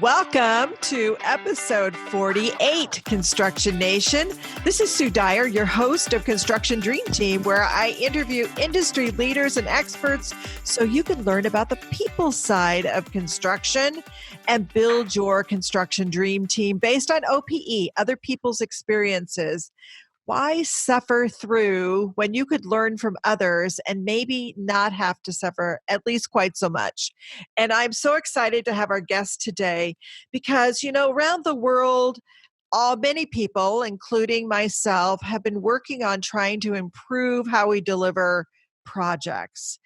Welcome to episode 48, Construction Nation. This is Sue Dyer, your host of Construction Dream Team, where I interview industry leaders and experts so you can learn about the people side of construction and build your construction dream team based on OPE, other people's experiences. Why suffer through when you could learn from others and maybe not have to suffer at least quite so much? And I'm so excited to have our guest today because, around the world, many people, including myself, have been working on trying to improve how we deliver projects.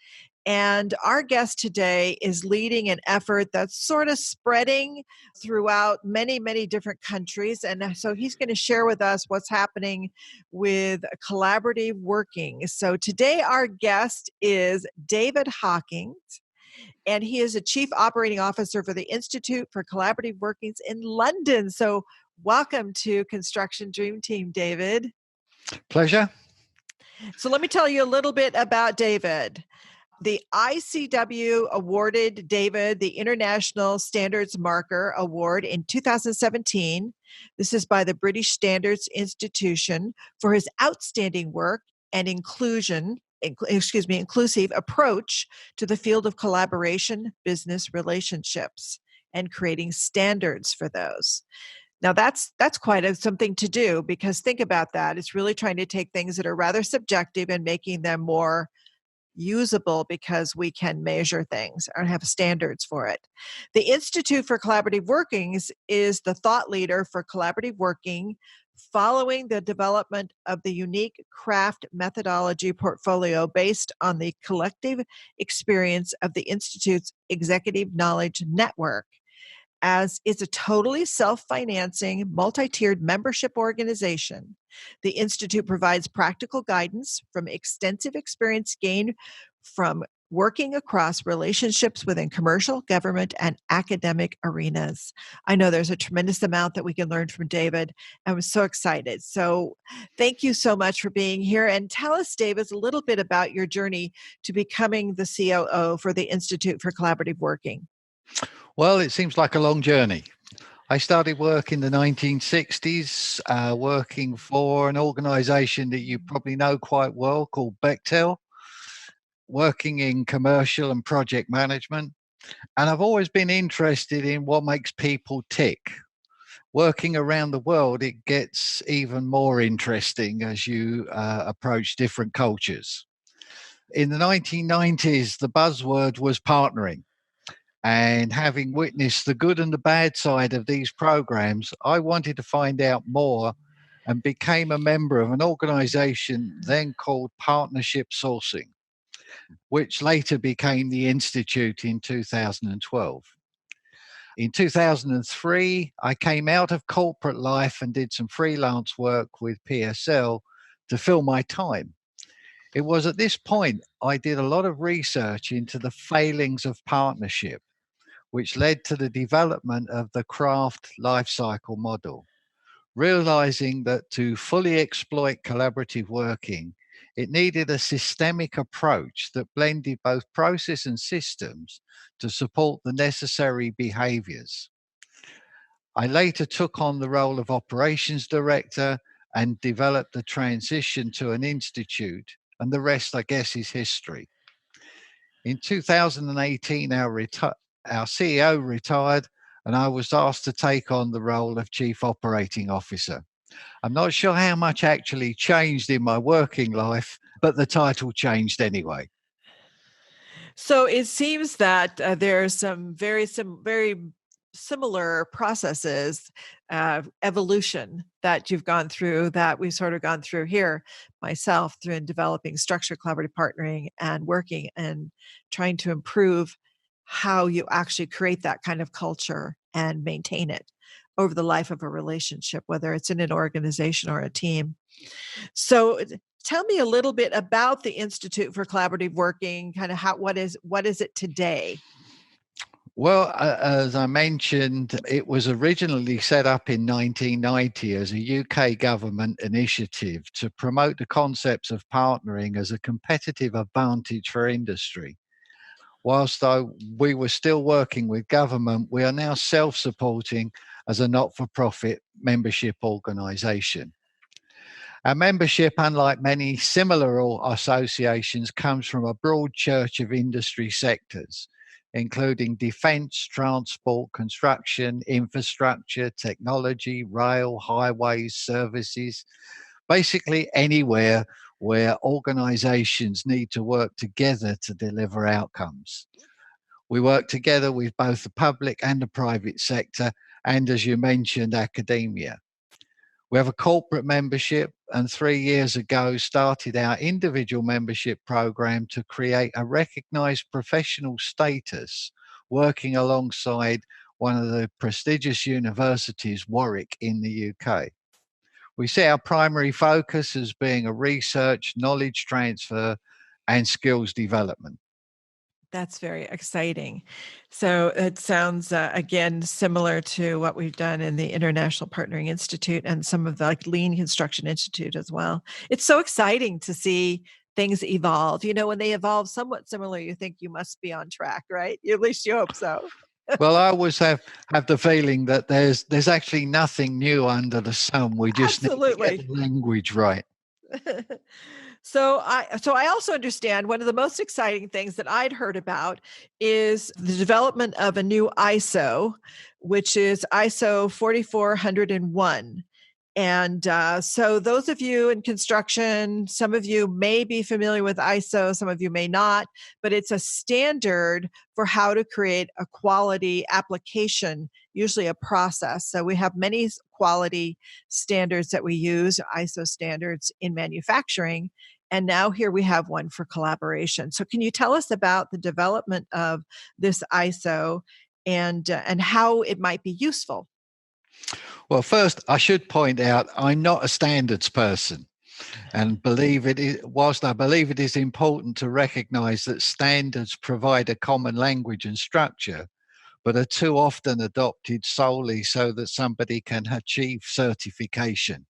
And our guest today is leading an effort that's sort of spreading throughout many, many different countries. And so he's going to share with us what's happening with collaborative working. So today our guest is David Hawkins, and he is a Chief Operating Officer for the Institute for Collaborative Workings in London. So welcome to Construction Dream Team, David. Pleasure. So let me tell you a little bit about David. The ICW awarded David the International Standards Marker Award in 2017. This is by the British Standards Institution for his outstanding work and inclusive approach to the field of collaboration, business relationships, and creating standards for those. Now that's quite something to do, because think about that. It's really trying to take things that are rather subjective and making them more usable because we can measure things and have standards for it. The Institute for Collaborative Workings is the thought leader for collaborative working, following the development of the unique craft methodology portfolio based on the collective experience of the Institute's Executive Knowledge Network. As it's a totally self-financing, multi-tiered membership organization, the Institute provides practical guidance from extensive experience gained from working across relationships within commercial, government, and academic arenas. I know there's a tremendous amount that we can learn from David. I'm so excited. So thank you so much for being here. And tell us, David, a little bit about your journey to becoming the COO for the Institute for Collaborative Working. Well, it seems like a long journey. I started work in the 1960s, working for an organization that you probably know quite well called Bechtel, working in commercial and project management. And I've always been interested in what makes people tick. Working around the world, it gets even more interesting as you approach different cultures. In the 1990s, the buzzword was partnering. And having witnessed the good and the bad side of these programs, I wanted to find out more and became a member of an organization then called Partnership Sourcing, which later became the Institute in 2012. In 2003, I came out of corporate life and did some freelance work with PSL to fill my time. It was at this point I did a lot of research into the failings of partnership, which led to the development of the craft lifecycle model, realizing that to fully exploit collaborative working, it needed a systemic approach that blended both process and systems to support the necessary behaviors. I later took on the role of operations director and developed the transition to an institute, and the rest, I guess, is history. In 2018, our CEO retired, and I was asked to take on the role of Chief Operating Officer. I'm not sure how much actually changed in my working life, but the title changed anyway. So it seems that there's some very similar processes, evolution that you've gone through, that we've sort of gone through here, myself, through in developing structured collaborative partnering and working and trying to improve how you actually create that kind of culture and maintain it over the life of a relationship, whether it's in an organization or a team. So tell me a little bit about the Institute for Collaborative Working, kind of what is it today? Well, as I mentioned, it was originally set up in 1990 as a UK government initiative to promote the concepts of partnering as a competitive advantage for industry. Whilst though we were still working with government, we are now self-supporting as a not-for-profit membership organisation. Our membership, unlike many similar associations, comes from a broad church of industry sectors, including defence, transport, construction, infrastructure, technology, rail, highways, services, basically anywhere where organisations need to work together to deliver outcomes. We work together with both the public and the private sector, and as you mentioned, academia. We have a corporate membership, and 3 years ago started our individual membership program to create a recognised professional status, working alongside one of the prestigious universities, Warwick, in the UK. We see our primary focus as being a research, knowledge transfer, and skills development. That's very exciting. So it sounds, again, similar to what we've done in the International Partnering Institute and some of the Lean Construction Institute as well. It's so exciting to see things evolve. When they evolve somewhat similar, you think you must be on track, right? At least you hope so. Well, I always have the feeling that there's actually nothing new under the sun. We just need to get Absolutely. the language right. So I also understand one of the most exciting things that I'd heard about is the development of a new ISO, which is ISO 4401. And so, those of you in construction, some of you may be familiar with ISO, some of you may not, but it's a standard for how to create a quality application, usually a process. So, we have many quality standards that we use, ISO standards in manufacturing. And now here we have one for collaboration. So, can you tell us about the development of this ISO and how it might be useful? Well, first, I should point out I'm not a standards person, and whilst I believe it is important to recognize that standards provide a common language and structure, but are too often adopted solely so that somebody can achieve certification.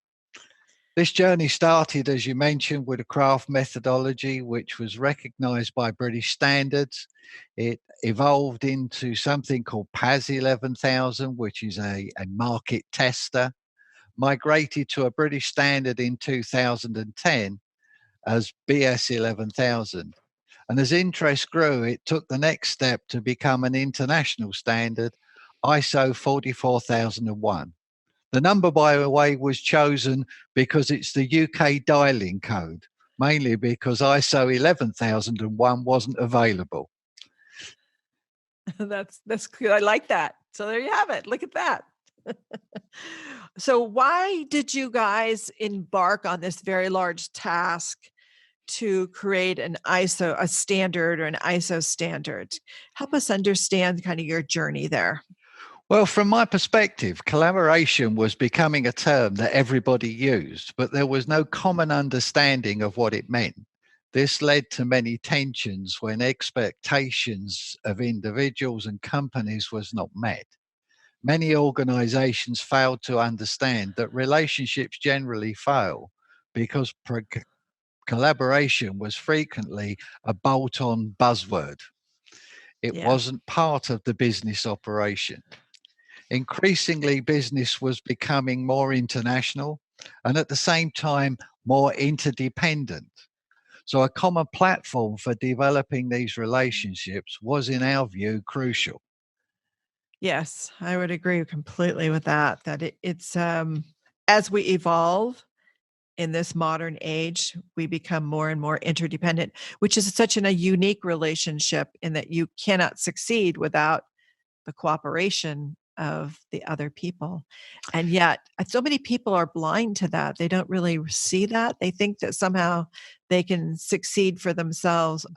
This journey started, as you mentioned, with a craft methodology, which was recognized by British standards. It evolved into something called PAS 11,000, which is a market tester, migrated to a British standard in 2010 as BS 11,000. And as interest grew, it took the next step to become an international standard, ISO 44001. The number, by the way, was chosen because it's the UK dialing code, mainly because ISO 11001 wasn't available. That's good. I like that. So there you have it. Look at that. So why did you guys embark on this very large task to create an ISO, a standard or an ISO standard? Help us understand kind of your journey there. Well, from my perspective, collaboration was becoming a term that everybody used, but there was no common understanding of what it meant. This led to many tensions when expectations of individuals and companies was not met. Many organizations failed to understand that relationships generally fail because collaboration was frequently a bolt-on buzzword. It Yeah. wasn't part of the business operation. Increasingly, business was becoming more international and at the same time more interdependent. So, a common platform for developing these relationships was, in our view, crucial. Yes, I would agree completely with that. That it's as we evolve in this modern age, we become more and more interdependent, which is such a unique relationship in that you cannot succeed without the cooperation of the other people. And yet, so many people are blind to that. They don't really see that. They think that somehow they can succeed for themselves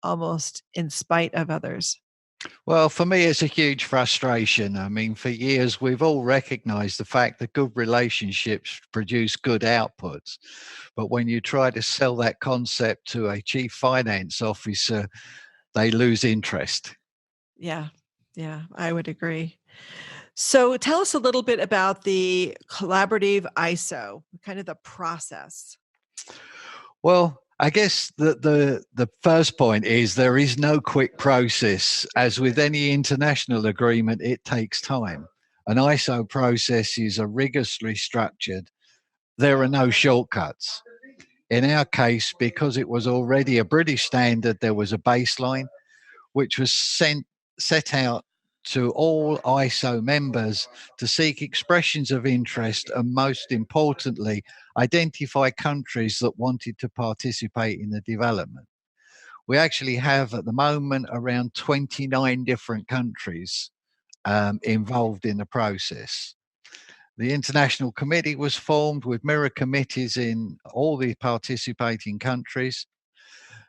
almost in spite of others. Well, for me, it's a huge frustration. I mean, for years, we've all recognized the fact that good relationships produce good outputs. But when you try to sell that concept to a chief finance officer, they lose interest. Yeah. Yeah, I would agree. So tell us a little bit about the collaborative ISO, kind of the process. Well, I guess the first point is there is no quick process. As with any international agreement, it takes time. An ISO processes are rigorously structured. There are no shortcuts. In our case, because it was already a British standard, there was a baseline which was set out to all ISO members to seek expressions of interest and, most importantly, identify countries that wanted to participate in the development. We actually have at the moment around 29 different countries involved in the process. The International Committee was formed with mirror committees in all the participating countries,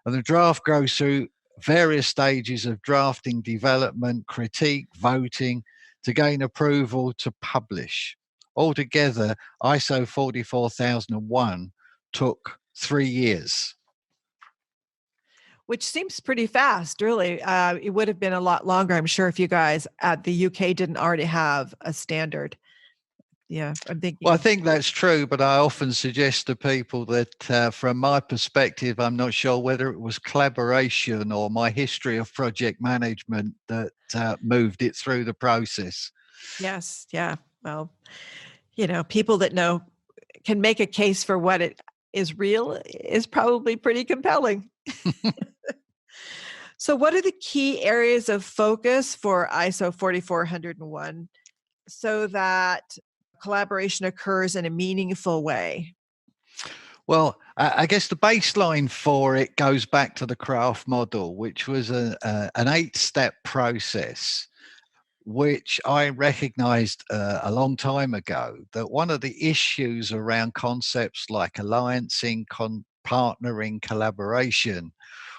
and the draft goes through various stages of drafting, development, critique, voting to gain approval to publish. Altogether, ISO 44001 took 3 years. Which seems pretty fast, really. It would have been a lot longer, I'm sure, if you guys at the UK didn't already have a standard. Yeah, I'm thinking. Well, I think that's true, but I often suggest to people that from my perspective, I'm not sure whether it was collaboration or my history of project management that moved it through the process. Yes, yeah. Well, people that know can make a case for what it is real is probably pretty compelling. So what are the key areas of focus for ISO 44001 so that collaboration occurs in a meaningful way? Well, I guess the baseline for it goes back to the craft model, which was an 8-step process, which I recognized a long time ago, that one of the issues around concepts like alliancing, partnering, collaboration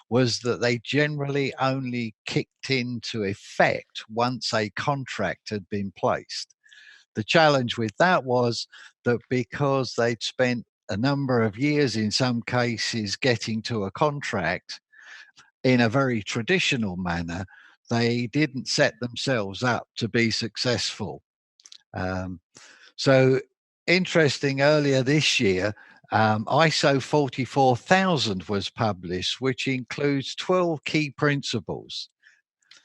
was that they generally only kicked into effect once a contract had been placed. The challenge with that was that because they'd spent a number of years, in some cases, getting to a contract in a very traditional manner, they didn't set themselves up to be successful. So, interesting, earlier this year, ISO 44000 was published, which includes 12 key principles.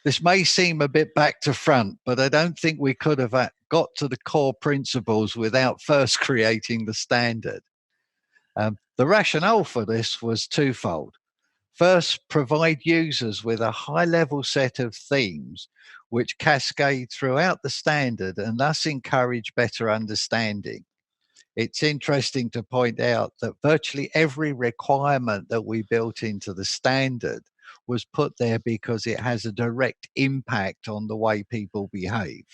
This may seem a bit back to front, but I don't think we could have got to the core principles without first creating the standard. The rationale for this was twofold. First, provide users with a high-level set of themes which cascade throughout the standard and thus encourage better understanding. It's interesting to point out that virtually every requirement that we built into the standard was put there because it has a direct impact on the way people behave.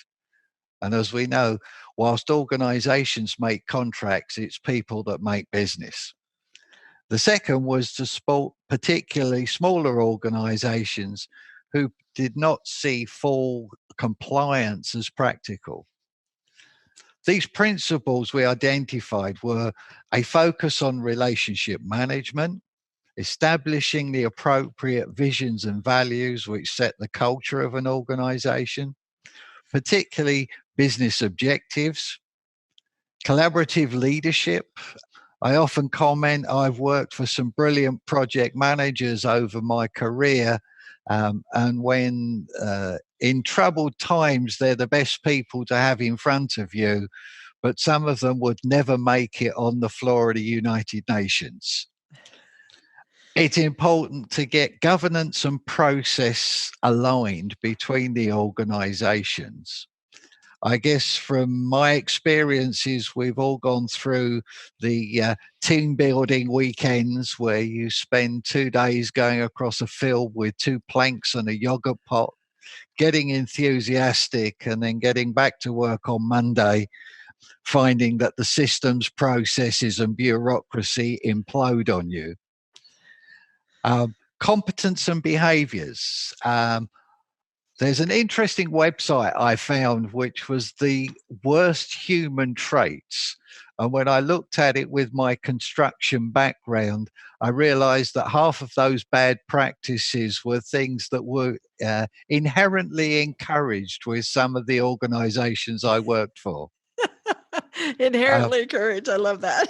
And as we know, whilst organizations make contracts, it's people that make business. The second was to support particularly smaller organizations who did not see full compliance as practical. These principles we identified were a focus on relationship management, establishing the appropriate visions and values which set the culture of an organization, particularly business objectives, collaborative leadership. I often comment I've worked for some brilliant project managers over my career, and when in troubled times, they're the best people to have in front of you, but some of them would never make it on the floor of the United Nations. It's important to get governance and process aligned between the organizations. I guess from my experiences, we've all gone through the team building weekends where you spend 2 days going across a field with 2 planks and a yogurt pot, getting enthusiastic, and then getting back to work on Monday, finding that the systems, processes, and bureaucracy implode on you. Competence and behaviors. There's an interesting website I found, which was the worst human traits. And when I looked at it with my construction background, I realized that half of those bad practices were things that were inherently encouraged with some of the organizations I worked for. Inherently encouraged. I love that.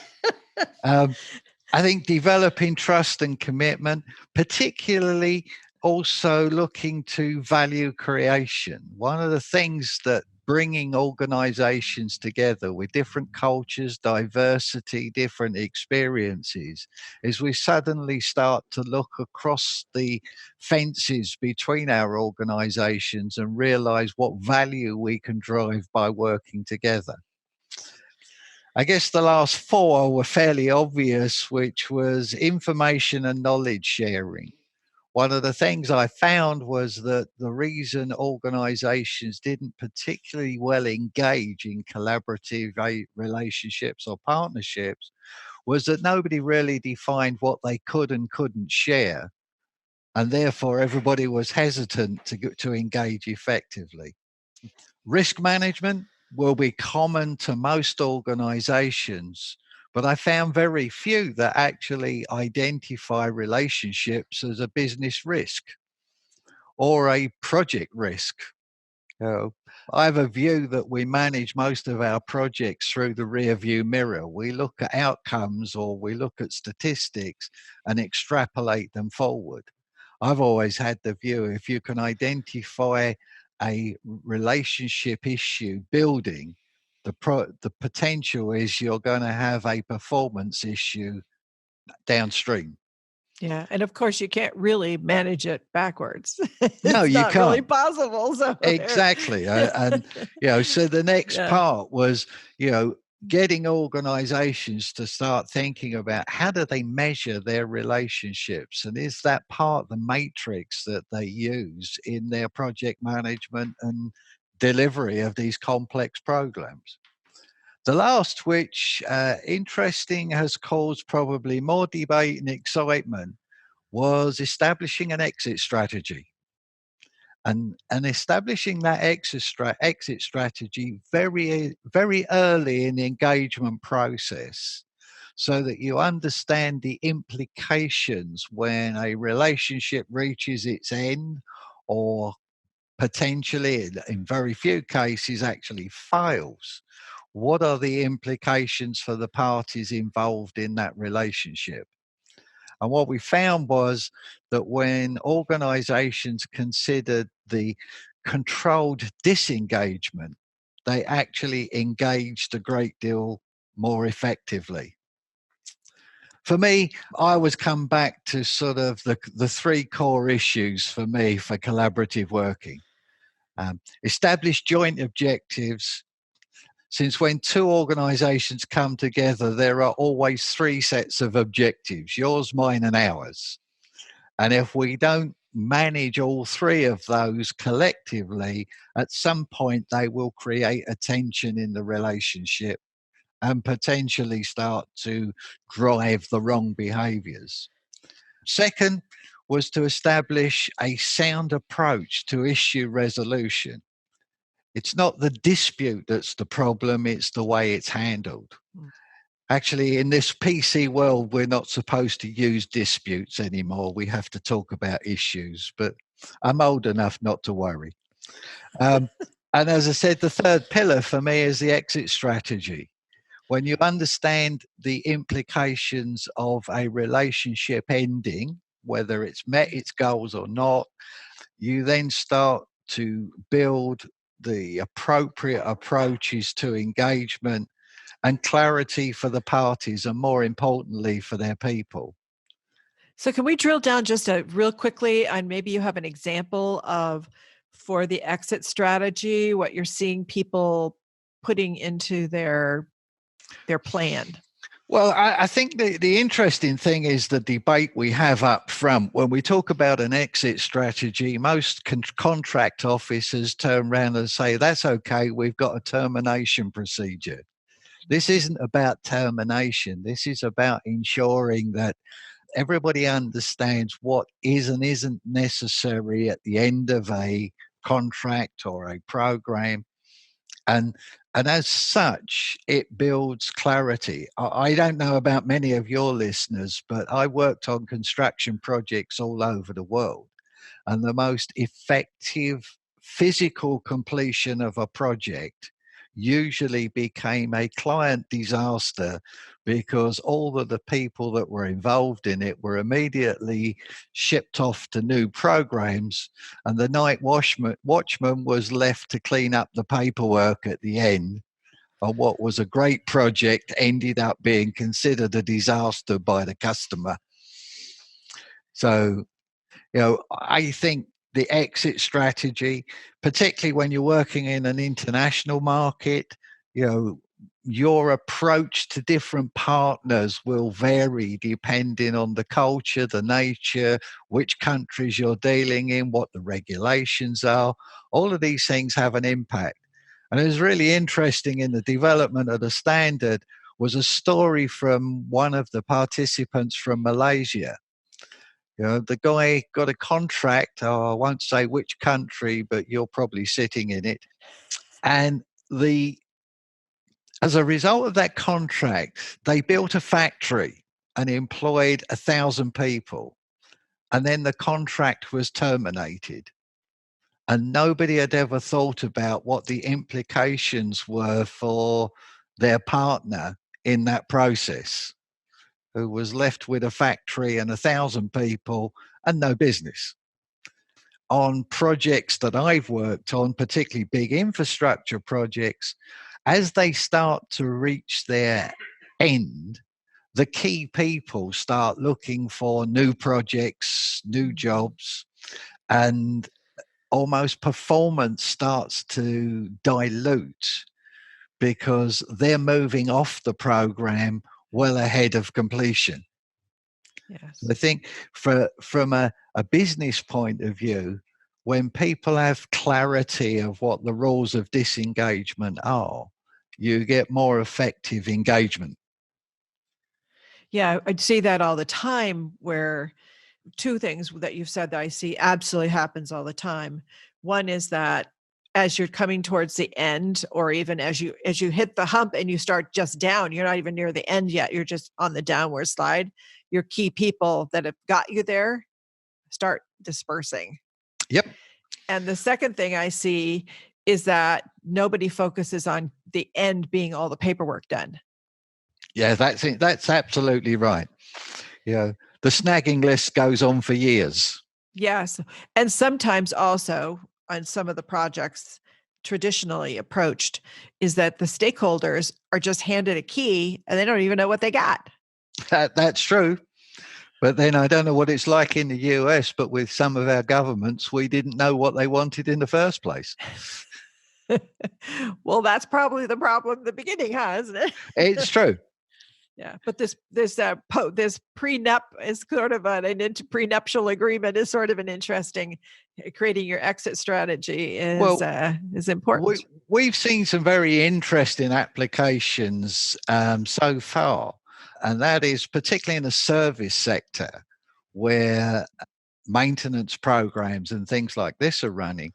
I think developing trust and commitment, particularly also looking to value creation. One of the things that bringing organizations together with different cultures, diversity, different experiences, is we suddenly start to look across the fences between our organizations and realize what value we can drive by working together. I guess the last four were fairly obvious, which was information and knowledge sharing. One of the things I found was that the reason organizations didn't particularly well engage in collaborative relationships or partnerships was that nobody really defined what they could and couldn't share. And therefore, everybody was hesitant to engage effectively. Risk management will be common to most organizations, but I found very few that actually identify relationships as a business risk or a project risk. You know, I have a view that we manage most of our projects through the rear view mirror. We look at outcomes or we look at statistics and extrapolate them forward. I've always had the view if you can identify a relationship issue building, the potential is you're going to have a performance issue downstream. Yeah. And of course, you can't really manage it backwards. No, It's you not really can't. possible. So Exactly. And, so the next yeah. part was, getting organizations to start thinking about how do they measure their relationships? And is that part of the matrix that they use in their project management and delivery of these complex programs? The last, which interesting, has caused probably more debate and excitement, was establishing an exit strategy. And establishing that exit strategy very early in the engagement process so that you understand the implications when a relationship reaches its end or potentially in very few cases actually fails. What are the implications for the parties involved in that relationship? And what we found was that when organizations considered the controlled disengagement, they actually engaged a great deal more effectively. For me, I always come back to sort of the three core issues for me for collaborative working. Establish joint objectives. Since when two organizations come together, there are always three sets of objectives, yours, mine, and ours. And if we don't manage all three of those collectively, at some point they will create a tension in the relationship and potentially start to drive the wrong behaviors. Second was to establish a sound approach to issue resolution. It's not the dispute that's the problem, it's the way it's handled. Actually, in this PC world, we're not supposed to use disputes anymore. We have to talk about issues, but I'm old enough not to worry. And as I said, the third pillar for me is the exit strategy. When you understand the implications of a relationship ending, whether it's met its goals or not, you then start to build the appropriate approaches to engagement and clarity for the parties, and more importantly, for their people. So can we drill down just real quickly on maybe you have an example of for the exit strategy, what you're seeing people putting into their plan? Well, I think the interesting thing is the debate we have up front. When we talk about an exit strategy, most contract officers turn around and say, that's okay, we've got a termination procedure. This isn't about termination. This is about ensuring that everybody understands what is and isn't necessary at the end of a contract or a program. And as such, it builds clarity. I don't know about many of your listeners, but I worked on construction projects all over the world. And the most effective physical completion of a project usually became a client disaster because all of the people that were involved in it were immediately shipped off to new programs, and the night watchman was left to clean up the paperwork at the end. And what was a great project ended up being considered a disaster by the customer. So, I think the exit strategy, particularly when you're working in an international market, your approach to different partners will vary depending on the culture, the nature, which countries you're dealing in, what the regulations are. All of these things have an impact. And it was really interesting in the development of the standard was a story from one of the participants from Malaysia. The guy got a contract, I won't say which country, but you're probably sitting in it. And as a result of that contract, they built a factory and employed 1,000 people. And then the contract was terminated. And nobody had ever thought about what the implications were for their partner in that process, who was left with a factory and 1,000 people and no business. On projects that I've worked on, particularly big infrastructure projects, as they start to reach their end, the key people start looking for new projects, new jobs, and almost performance starts to dilute because they're moving off the program well ahead of completion. Yes. I think from a business point of view, when people have clarity of what the rules of disengagement are, you get more effective engagement. Yeah, I'd see that all the time where two things that you've said that I see absolutely happens all the time. One is that as you're coming towards the end, or even as you hit the hump and you start just down, you're not even near the end yet, you're just on the downward slide, your key people that have got you there start dispersing. Yep. And the second thing I see is that nobody focuses on the end being all the paperwork done. Yeah, that's it. That's absolutely right. The snagging list goes on for years. Yes. And sometimes also on some of the projects traditionally approached is that the stakeholders are just handed a key and they don't even know what they got. That's true. But then I don't know what it's like in the US, but with some of our governments, we didn't know what they wanted in the first place. Well, that's probably the problem at the beginning, huh? Isn't it? It's true. Yeah, but this prenup is sort of prenuptial agreement is sort of an interesting creating your exit strategy is Well, important. we've seen some very interesting applications so far, and that is particularly in the service sector where maintenance programs and things like this are running.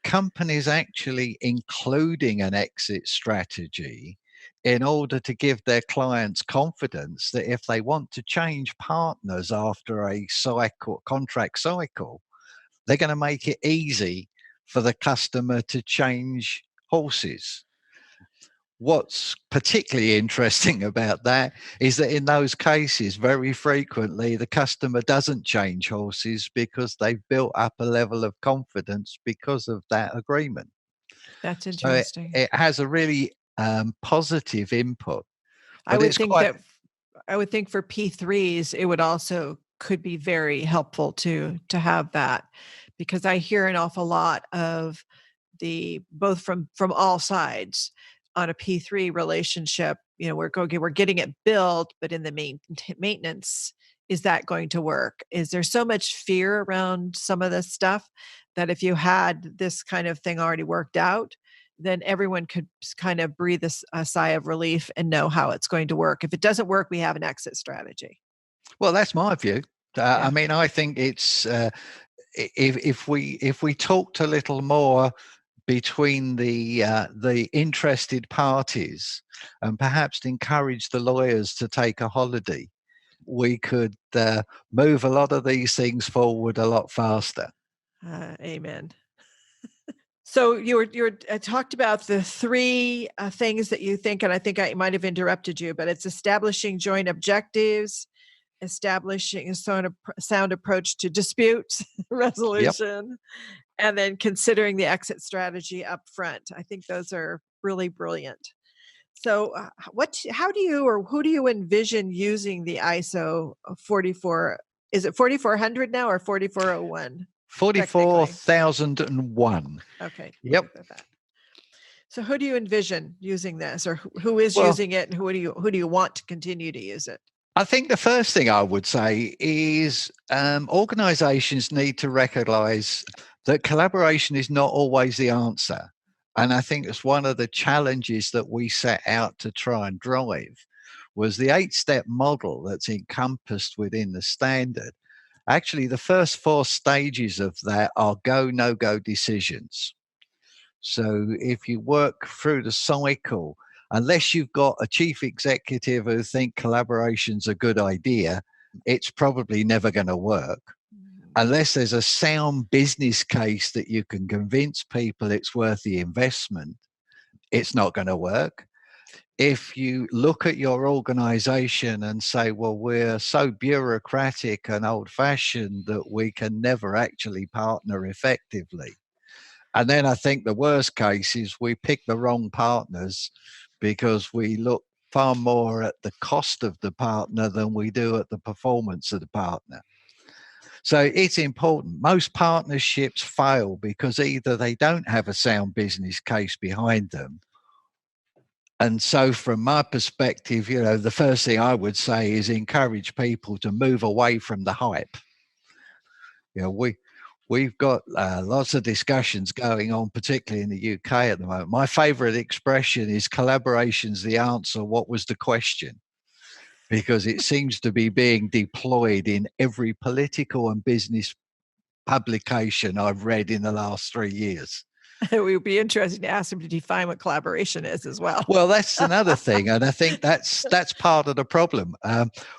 Companies actually including an exit strategy in order to give their clients confidence that if they want to change partners after a contract cycle, they're going to make it easy for the customer to change horses. What's particularly interesting about that is that in those cases, very frequently, the customer doesn't change horses because they've built up a level of confidence because of that agreement. That's So interesting. it has a really positive input, I but would it's think quite. that I would think for P3s, it would also could be very helpful to have that because I hear an awful lot of the both from all sides on a P3 relationship. We're getting it built, but in the maintenance, is that going to work? Is there so much fear around some of this stuff that if you had this kind of thing already worked out, then everyone could kind of breathe a sigh of relief and know how it's going to work. If it doesn't work, we have an exit strategy. Well, that's my view. I Yeah. mean, I think it's if we talked a little more between the interested parties and perhaps encourage the lawyers to take a holiday, we could move a lot of these things forward a lot faster. Amen. So you were talked about the three things that you think, and I think I might have interrupted you, but it's establishing joint objectives, establishing a sound approach to disputes Yep. resolution, and then considering the exit strategy up front. I think those are really brilliant. So, how do you or who do you envision using the ISO 44? Is it 4400 now or 4401? Technically. 44,001. Okay, we'll Yep. leave it at that. So, who do you envision using this, or who is Well, using it, and who do you want to continue to use it? I think the first thing I would say is organizations need to recognize that collaboration is not always the answer. And I think it's one of the challenges that we set out to try and drive was the 8-step model that's encompassed within the standard. Actually, the first 4 stages of that are go, no go decisions. So if you work through the cycle, unless you've got a chief executive who think collaboration's a good idea, it's probably never going to work. Unless there's a sound business case that you can convince people it's worth the investment, it's not going to work. If you look at your organization and say, well, we're so bureaucratic and old fashioned that we can never actually partner effectively. And then I think the worst case is we pick the wrong partners because we look far more at the cost of the partner than we do at the performance of the partner. So it's important. Most partnerships fail because either they don't have a sound business case behind them. And so from my perspective, the first thing I would say is encourage people to move away from the hype. We've got lots of discussions going on, particularly in the UK at the moment. My favorite expression is collaboration's the answer. What was the question? Because it seems to be being deployed in every political and business publication I've read in the last 3 years. It would be interesting to ask him to define what collaboration is as well. Well, that's another thing, and I think that's part of the problem.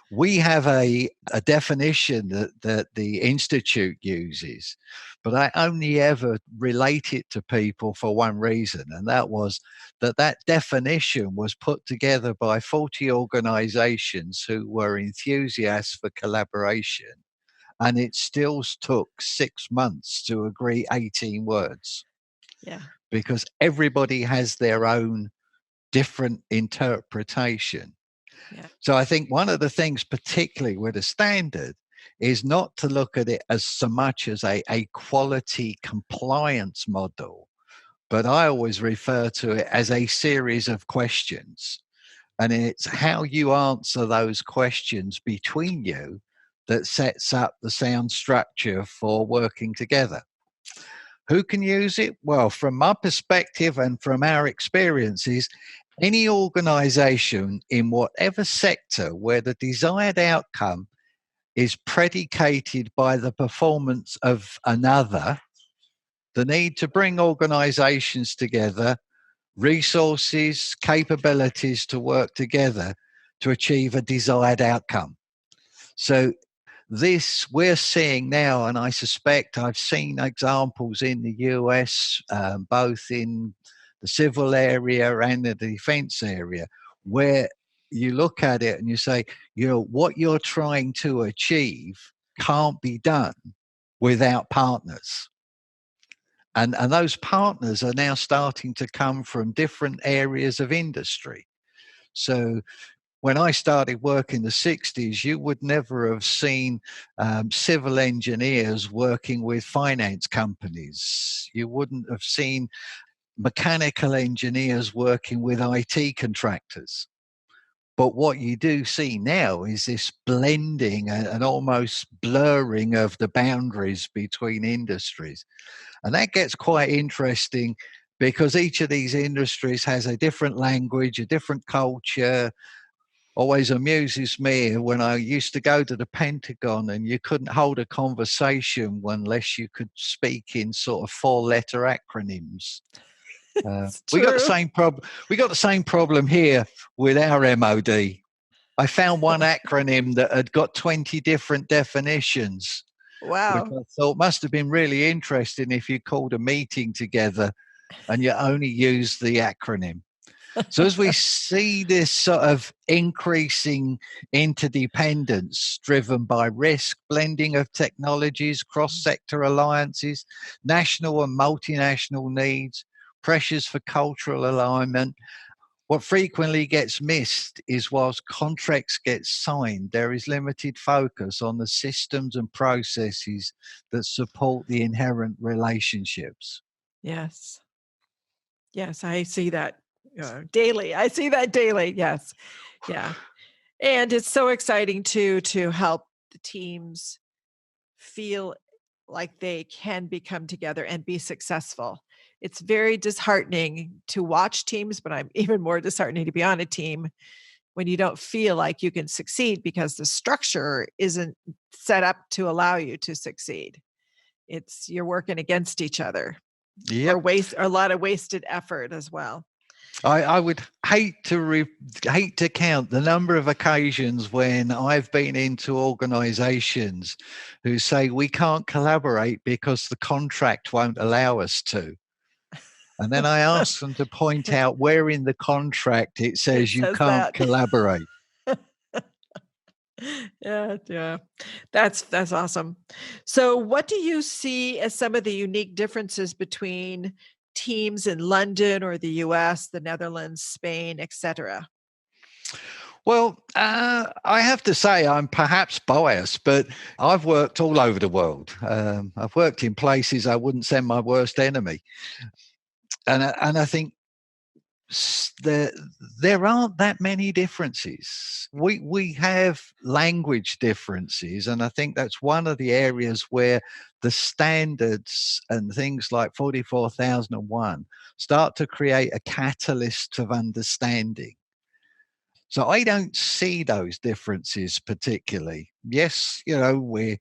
We have a definition that the Institute uses, but I only ever relate it to people for one reason, and that was that definition was put together by 40 organizations who were enthusiasts for collaboration, and it still took 6 months to agree 18 words. Yeah. Because everybody has their own different interpretation. Yeah. So I think one of the things, particularly with a standard, is not to look at it as so much as a quality compliance model, but I always refer to it as a series of questions. And it's how you answer those questions between you that sets up the sound structure for working together. Who can use it? Well, from my perspective and from our experiences, any organization in whatever sector where the desired outcome is predicated by the performance of another, the need to bring organizations together, resources, capabilities to work together to achieve a desired outcome. So this we're seeing now, and I suspect I've seen examples in the US, both in the civil area and the defense area, where you look at it and you say, what you're trying to achieve can't be done without partners. And those partners are now starting to come from different areas of industry. So when I started work in the 60s, you would never have seen civil engineers working with finance companies. You wouldn't have seen mechanical engineers working with IT contractors. But what you do see now is this blending and almost blurring of the boundaries between industries. And that gets quite interesting because each of these industries has a different language, a different culture. Always amuses me when I used to go to the Pentagon and you couldn't hold a conversation unless you could speak in sort of 4-letter acronyms. We got the same problem. We got the same problem here with our MOD. I found one acronym that had got 20 different definitions, which Wow. I thought must have been really interesting if you called a meeting together and you only used the acronym. So as we see this sort of increasing interdependence driven by risk, blending of technologies, cross-sector alliances, national and multinational needs, pressures for cultural alignment, what frequently gets missed is whilst contracts get signed, there is limited focus on the systems and processes that support the inherent relationships. Yes. Yes, I see that daily. I see that daily. Yes. Yeah. And it's so exciting too to help the teams feel like they can become together and be successful. It's very disheartening to watch teams, but I'm even more disheartening to be on a team when you don't feel like you can succeed because the structure isn't set up to allow you to succeed. It's you're working against each other or Yep. waste or a lot of wasted effort as well. I would hate to count the number of occasions when I've been into organisations who say we can't collaborate because the contract won't allow us to. And then I ask them to point out where in the contract it It says you says can't that. collaborate. Yeah, yeah. That's awesome. So what do you see as some of the unique differences between teams in London or the US, the Netherlands, Spain, etc.? Well, I have to say I'm perhaps biased, but I've worked all over the world. I've worked in places I wouldn't send my worst enemy, and I think there aren't that many differences. We have language differences, and I think that's one of the areas where the standards and things like 44,001 start to create a catalyst of understanding. So I don't see those differences particularly. Yes, we've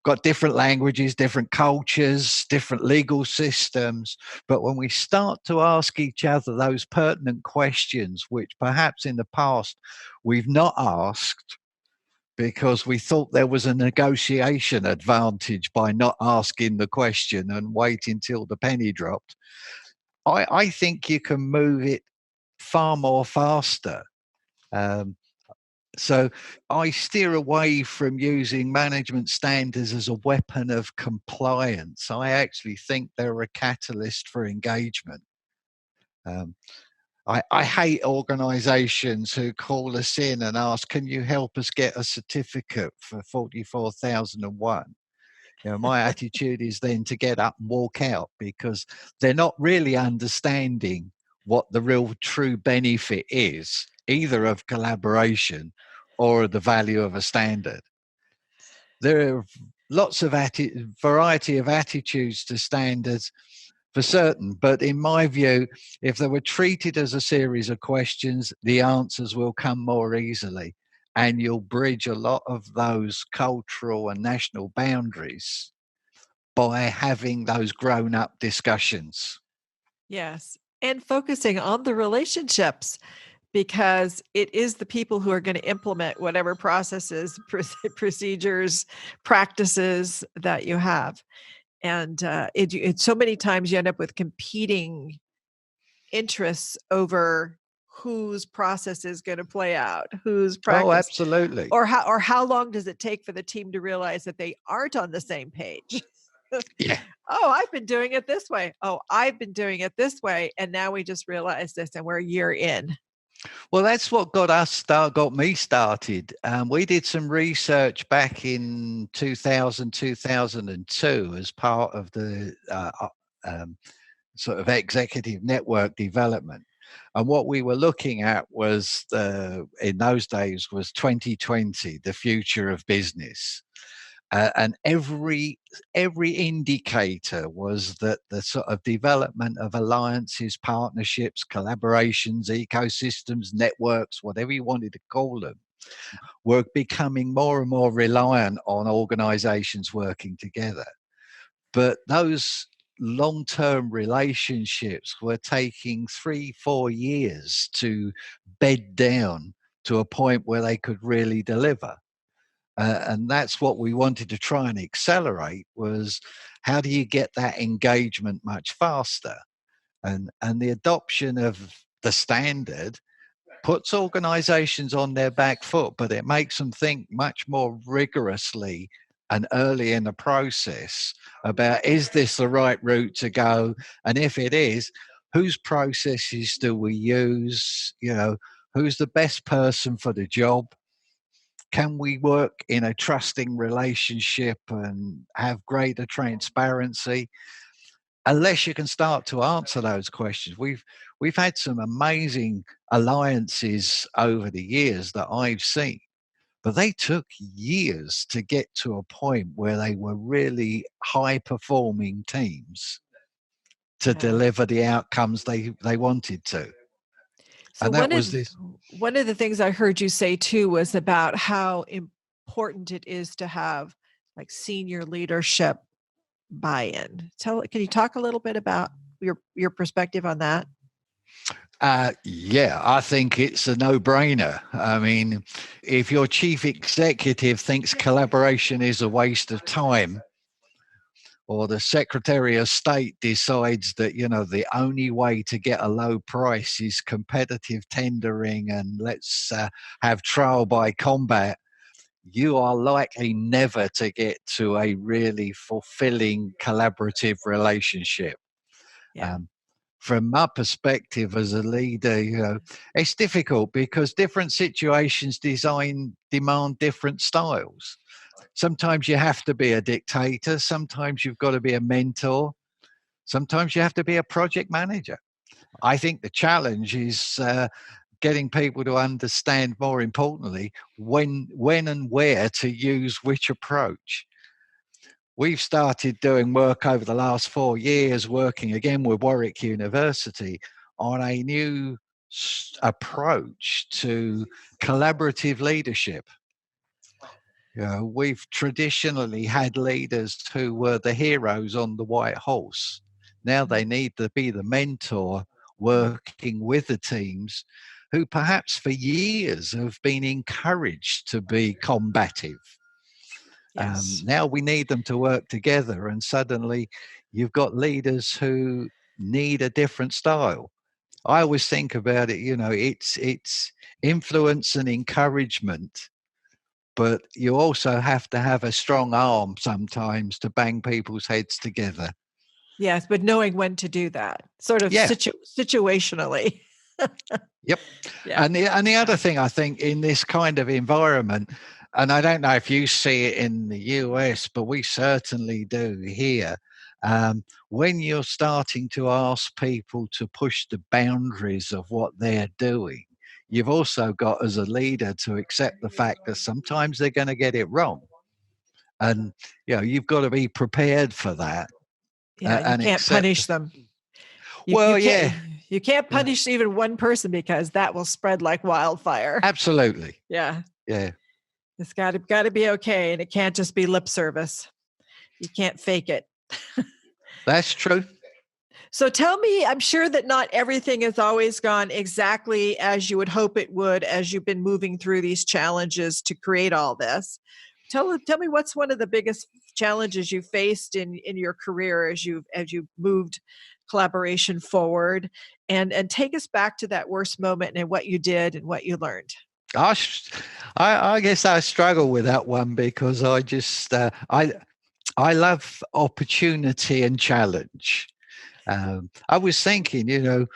got different languages, different cultures, different legal systems. But when we start to ask each other those pertinent questions, which perhaps in the past we've not asked because we thought there was a negotiation advantage by not asking the question and waiting till the penny dropped, I think you can move it far more faster. Um, So I steer away from using management standards as a weapon of compliance. I actually think they're a catalyst for engagement. Um, I hate organizations who call us in and ask, can you help us get a certificate for 44,001? My attitude is then to get up and walk out because they're not really understanding what the real true benefit is, either of collaboration or the value of a standard. There are lots of variety of attitudes to standards for certain, but in my view, if they were treated as a series of questions, the answers will come more easily, and you'll bridge a lot of those cultural and national boundaries by having those grown-up discussions. Yes. And focusing on the relationships because it is the people who are going to implement whatever processes, procedures, practices that you have. And it so many times you end up with competing interests over whose process is going to play out, whose Oh, practice, absolutely. or how long does it take for the team to realize that they aren't on the same page? Yeah. Oh, I've been doing it this way. Oh, I've been doing it this way, and now we just realized this, and we're a year in. Well, that's what got me started. We did some research back in 2002 as part of the sort of executive network development. And what we were looking at was in those days was 2020, the future of business. And every indicator was that the sort of development of alliances, partnerships, collaborations, ecosystems, networks, whatever you wanted to call them, were becoming more and more reliant on organizations working together. But those long-term relationships were taking 3-4 years to bed down to a point where they could really deliver. And that's what we wanted to try and accelerate, was how do you get that engagement much faster? And the adoption of the standard puts organizations on their back foot, but it makes them think much more rigorously and early in the process about, is this the right route to go? And if it is, whose processes do we use? Who's the best person for the job? Can we work in a trusting relationship and have greater transparency? Unless you can start to answer those questions. We've had some amazing alliances over the years that I've seen, but they took years to get to a point where they were really high performing teams to deliver the outcomes they wanted to. So And that was this. one of the things I heard you say too was about how important it is to have like senior leadership buy-in. Can you talk a little bit about your perspective on that? Yeah, I think it's a no-brainer. I mean, if your chief executive thinks collaboration is a waste of time, or the Secretary of State decides that, the only way to get a low price is competitive tendering and let's have trial by combat, you are likely never to get to a really fulfilling collaborative relationship. Yeah. From my perspective as a leader, it's difficult because different situations demand different styles. Sometimes you have to be a dictator. Sometimes you've got to be a mentor. Sometimes you have to be a project manager. I think the challenge is getting people to understand, more importantly, when and where to use which approach. We've started doing work over the last 4 years, working again with Warwick University on a new approach to collaborative leadership. We've traditionally had leaders who were the heroes on the white horse. Now they need to be the mentor, working with the teams who perhaps for years have been encouraged to be combative. Yes. Now we need them to work together, and suddenly you've got leaders who need a different style. I always think about it, it's influence and encouragement, but you also have to have a strong arm sometimes to bang people's heads together. Yes, but knowing when to do that, sort of situationally. Yep. Yeah. And the other thing I think in this kind of environment, and I don't know if you see it in the US, but we certainly do here, when you're starting to ask people to push the boundaries of what they're doing, you've also got as a leader to accept the fact that sometimes they're going to get it wrong. And, you've got to be prepared for that. Yeah, you can't punish them. You can't punish even one person because that will spread like wildfire. Absolutely. Yeah. Yeah. It's got to be okay, and it can't just be lip service. You can't fake it. That's true. So tell me, I'm sure that not everything has always gone exactly as you would hope it would as you've been moving through these challenges to create all this. Tell me what's one of the biggest challenges you faced in your career as you moved collaboration forward, and take us back to that worst moment and what you did and what you learned. I guess I struggle with that one because I just I love opportunity and challenge. I was thinking,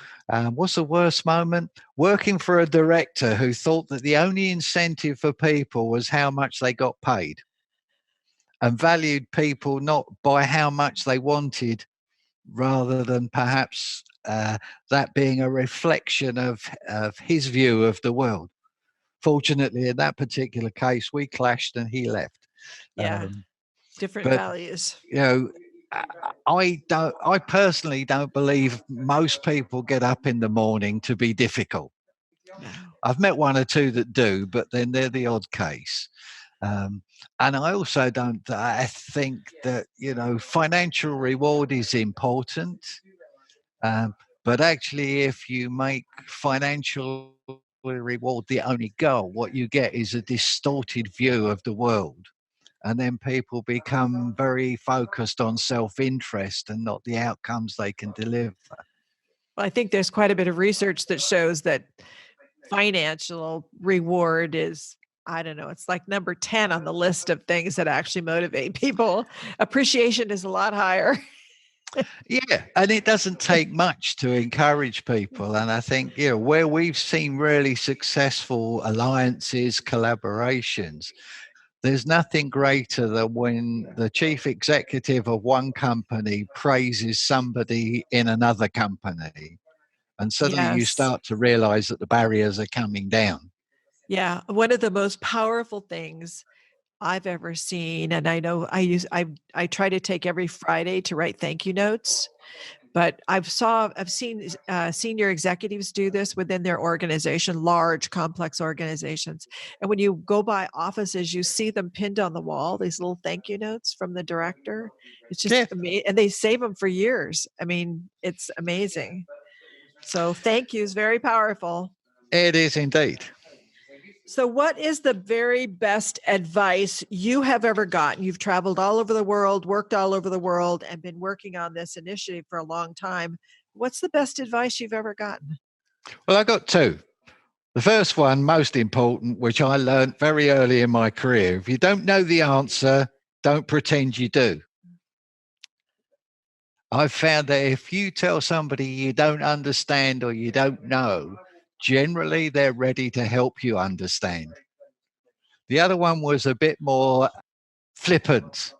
what's the worst moment? Working for a director who thought that the only incentive for people was how much they got paid, and valued people not by how much they wanted, rather than perhaps that being a reflection of his view of the world. Fortunately, in that particular case, we clashed and he left. Yeah, different values. I personally don't believe most people get up in the morning to be difficult. No. I've met one or two that do, but then they're the odd case. And I also don't. I think that financial reward is important, but actually, if you make financial reward the only goal, what you get is a distorted view of the world. And then people become very focused on self-interest and not the outcomes they can deliver. Well, I think there's quite a bit of research that shows that financial reward is, I don't know, it's like number 10 on the list of things that actually motivate people. Appreciation is a lot higher. Yeah, and it doesn't take much to encourage people. And I think, where we've seen really successful alliances, collaborations, there's nothing greater than when the chief executive of one company praises somebody in another company. And suddenly you Yes. start to realize that the barriers are coming down. Yeah. One of the most powerful things I've ever seen, and I know I try to take every Friday to write thank you notes. But I've seen senior executives do this within their organization, large, complex organizations. And when you go by offices, you see them pinned on the wall, these little thank you notes from the director. It's just Yeah, amazing. And they save them for years. I mean, it's amazing. So thank you is very powerful. it is indeed. So, what is the very best advice you have ever gotten? You've traveled all over the world, worked all over the world, and been working on this initiative for a long time. What's the best advice you've ever gotten? Well, I got two. The first one, most important, which I learned very early in my career. If you don't know the answer, don't pretend you do. I've found that if you tell somebody you don't understand or you don't know, generally they're ready to help you understand. The other one was a bit more flippant.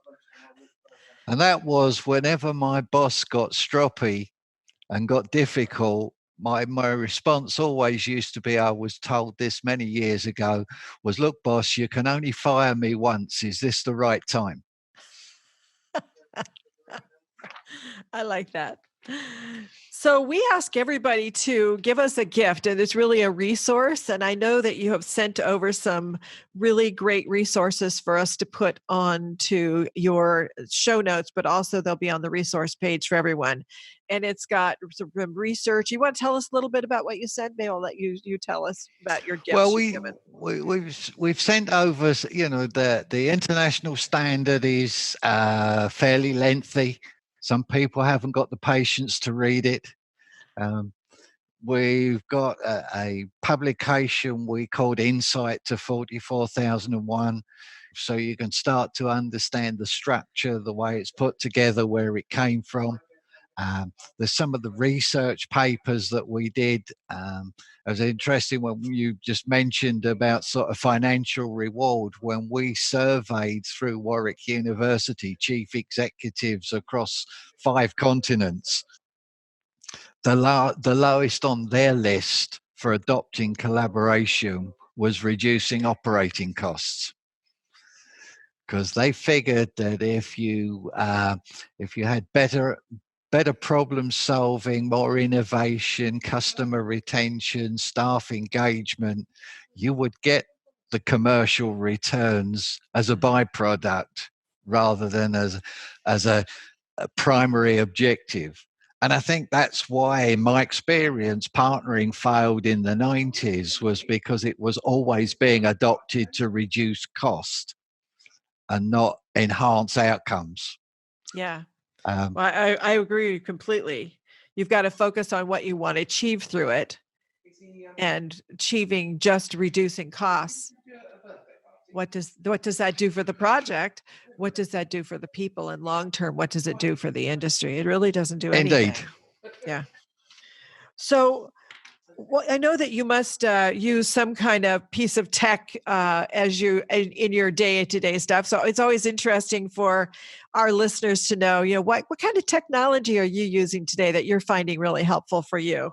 And that was whenever my boss got stroppy and got difficult, my response always used to be, I was told this many years ago, was, look, boss, you can only fire me once. Is this the right time? I like that. So we ask everybody to give us a gift, and it's really a resource. And I know that you have sent over some really great resources for us to put on to your show notes, but also they'll be on the resource page for everyone. And it's got some research. You want to tell us a little bit about what you sent? Maybe I'll let you tell us about your Well, gifts you've given. we've sent over, the international standard is fairly lengthy. Some people haven't got the patience to read it. Um, we've got a publication we called Insight to 44,001. So you can start to understand the structure, the way it's put together, where it came from. There's some of the research papers that we did. It was interesting when you just mentioned about sort of financial reward. When we surveyed through Warwick University chief executives across 5 continents, the lowest on their list for adopting collaboration was reducing operating costs, because they figured that if you had better problem solving, more innovation, customer retention, staff engagement, you would get the commercial returns as a byproduct rather than as a primary objective. And I think that's why, in my experience, partnering failed in the 90s, was because it was always being adopted to reduce cost and not enhance outcomes. Yeah. Um, Well, I agree completely. You've got to focus on what you want to achieve through it, and achieving just reducing costs. What does that do for the project? What does that do for the people? And long term, what does it do for the industry? It really doesn't do indeed. anything. Yeah. So, well, I know that you must use some kind of piece of tech as you in your day-to-day stuff. So it's always interesting for our listeners to know, what kind of technology are you using today that you're finding really helpful for you?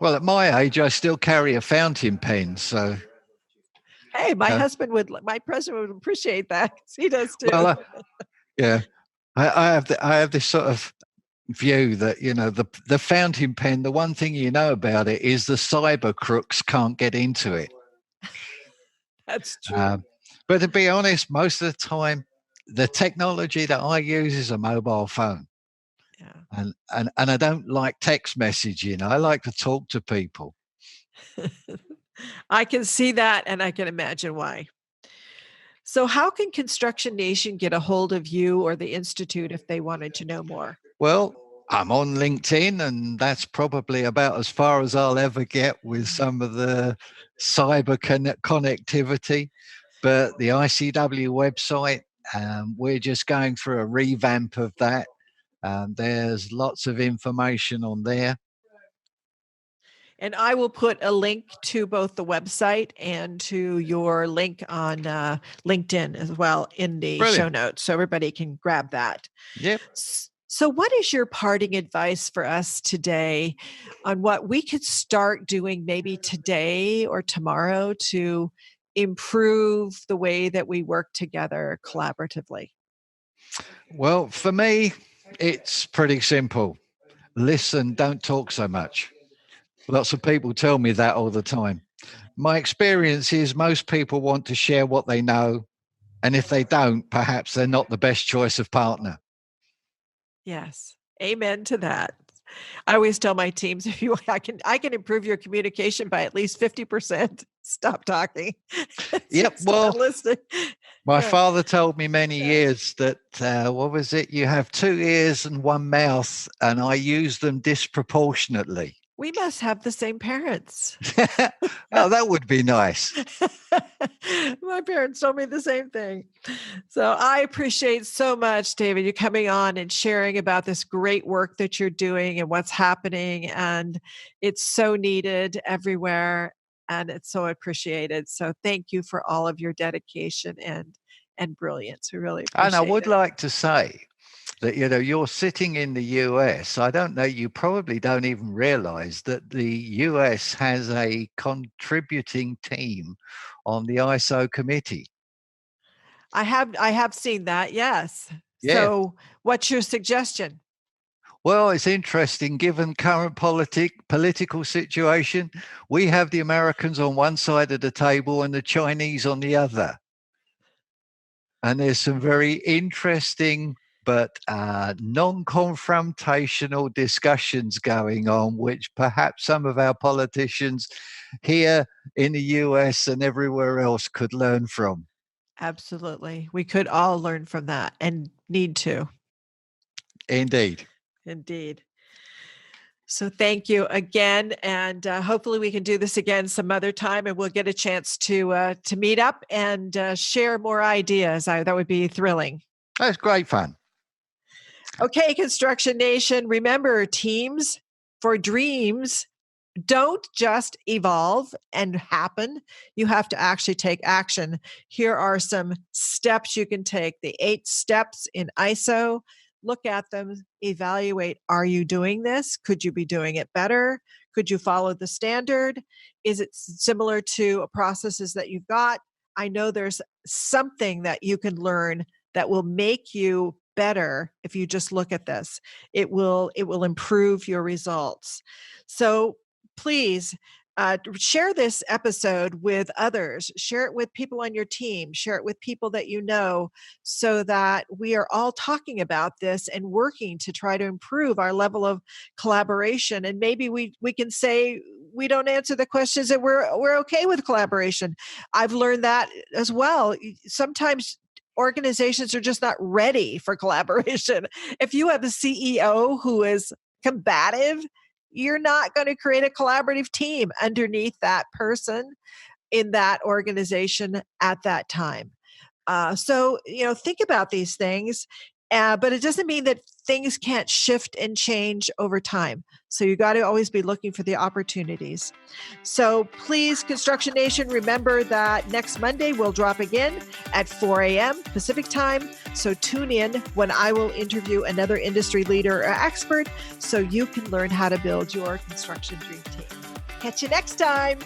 Well, at my age, I still carry a fountain pen. So, Hey, uh, my president would appreciate that. 'Cause he does well, too. yeah, I have this sort of view that the fountain pen. The one thing you know about it is the cyber crooks can't get into it. That's true. Um, but to be honest, most of the time, the technology that I use is a mobile phone, Yeah. and I don't like text messaging. I like to talk to people. I can see that, and I can imagine why. So, how can Construction Nation get a hold of you or the Institute if they wanted to know more? Well, I'm on LinkedIn, and that's probably about as far as I'll ever get with some of the cyber connectivity. But the ICW website, we're just going through a revamp of that. There's lots of information on there. And I will put a link to both the website and to your link on LinkedIn as well in the show Brilliant. notes so everybody can grab that. Yep. So, what is your parting advice for us today on what we could start doing maybe today or tomorrow to improve the way that we work together collaboratively? Well, for me, it's pretty simple. Listen, don't talk so much. Lots of people tell me that all the time. My experience is most people want to share what they know. And if they don't, perhaps they're not the best choice of partner. Yes. Amen to that. I always tell my teams if you I can improve your communication by at least 50%. Stop talking. Yep. Stop Well, listening. my Yeah. father told me many years that, what was it? You have two ears and one mouth, and I use them disproportionately. We must have the same parents. Oh, that would be nice. My parents told me the same thing. So I appreciate so much, David, you coming on and sharing about this great work that you're doing and what's happening. And it's so needed everywhere and it's so appreciated. So thank you for all of your dedication and brilliance. We really And I appreciate would it. like to say that, you're sitting in the US. I don't know, you probably don't even realize that the US has a contributing team on the ISO committee. I have seen that, yes. Yeah. So what's your suggestion? Well, it's interesting given current political situation. We have the Americans on one side of the table and the Chinese on the other. And there's some very interesting but non-confrontational discussions going on, which perhaps some of our politicians here in the US and everywhere else could learn from. Absolutely. We could all learn from that and need to. Indeed. Indeed. So thank you again, and hopefully we can do this again some other time, and we'll get a chance to meet up and share more ideas. That would be thrilling. That's great fun. Okay, Construction Nation, remember teams for dreams don't just evolve and happen. You have to actually take action. Here are some steps you can take. The 8 steps in ISO. Look at them, evaluate. Are you doing this? Could you be doing it better? Could you follow the standard? Is it similar to processes that you've got? I know there's something that you can learn that will make you better if you just look at this. It will improve your results. So please share this episode with others. Share it with people on your team. Share it with people that you know so that we are all talking about this and working to try to improve our level of collaboration. And maybe we can say we don't answer the questions and we're okay with collaboration. I've learned that as well. Sometimes organizations are just not ready for collaboration. If you have a CEO who is combative, you're not going to create a collaborative team underneath that person in that organization at that time. So, think about these things, but it doesn't mean that things can't shift and change over time. So you got to always be looking for the opportunities. So please, Construction Nation, remember that next Monday we'll drop again at 4 a.m. Pacific time. So tune in when I will interview another industry leader or expert so you can learn how to build your construction dream team. Catch you next time.